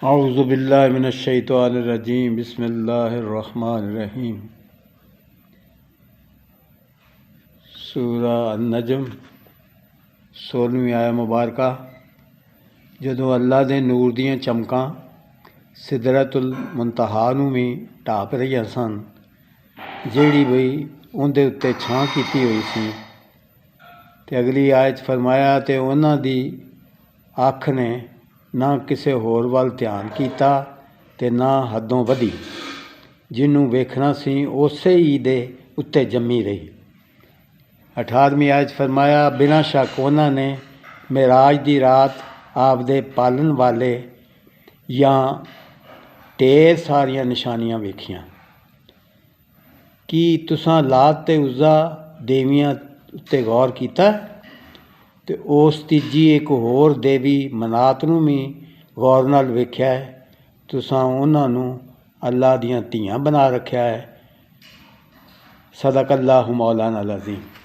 औज़ुबिल्लाहि मिनश्शैतानिर्रजीम बिस्मिल्लाहिर्रहमानिर्रहीम। सूरा अन-नजम 16वीं आया मुबारका। जदों अल्लाह दे नूर दियां चमकां सिदरतुल मुंतहा नूं भी ढाप रहीआं सन, जिहड़ी बई उहदे उत्ते छां कीती होई सी। ते अगली आयत फरमाया, ते उन्हां दी अख ने ना किसे होर वल ध्यान कीता ते ना हदों वधी, जिन्हों वेखना सी उसे ही दे उत्ते जम्मी रही। 18वीं आयत फरमाया, बिना शक उन्होंने मेराज दी रात आपदे पालन वाले या ढेर सारियां निशानियां वेखियां। की तुसां लात ते उज़्ज़ा देवियां उत्ते गौर कीता? ते उस तीजी एक होर देवी मनात नूं भी गौर नाल वेख्या है? तुसां उन्हां नूं अल्लाह दियां धीआं बना रखिया है। सदकल्लाहु मौलाना अज़ीम।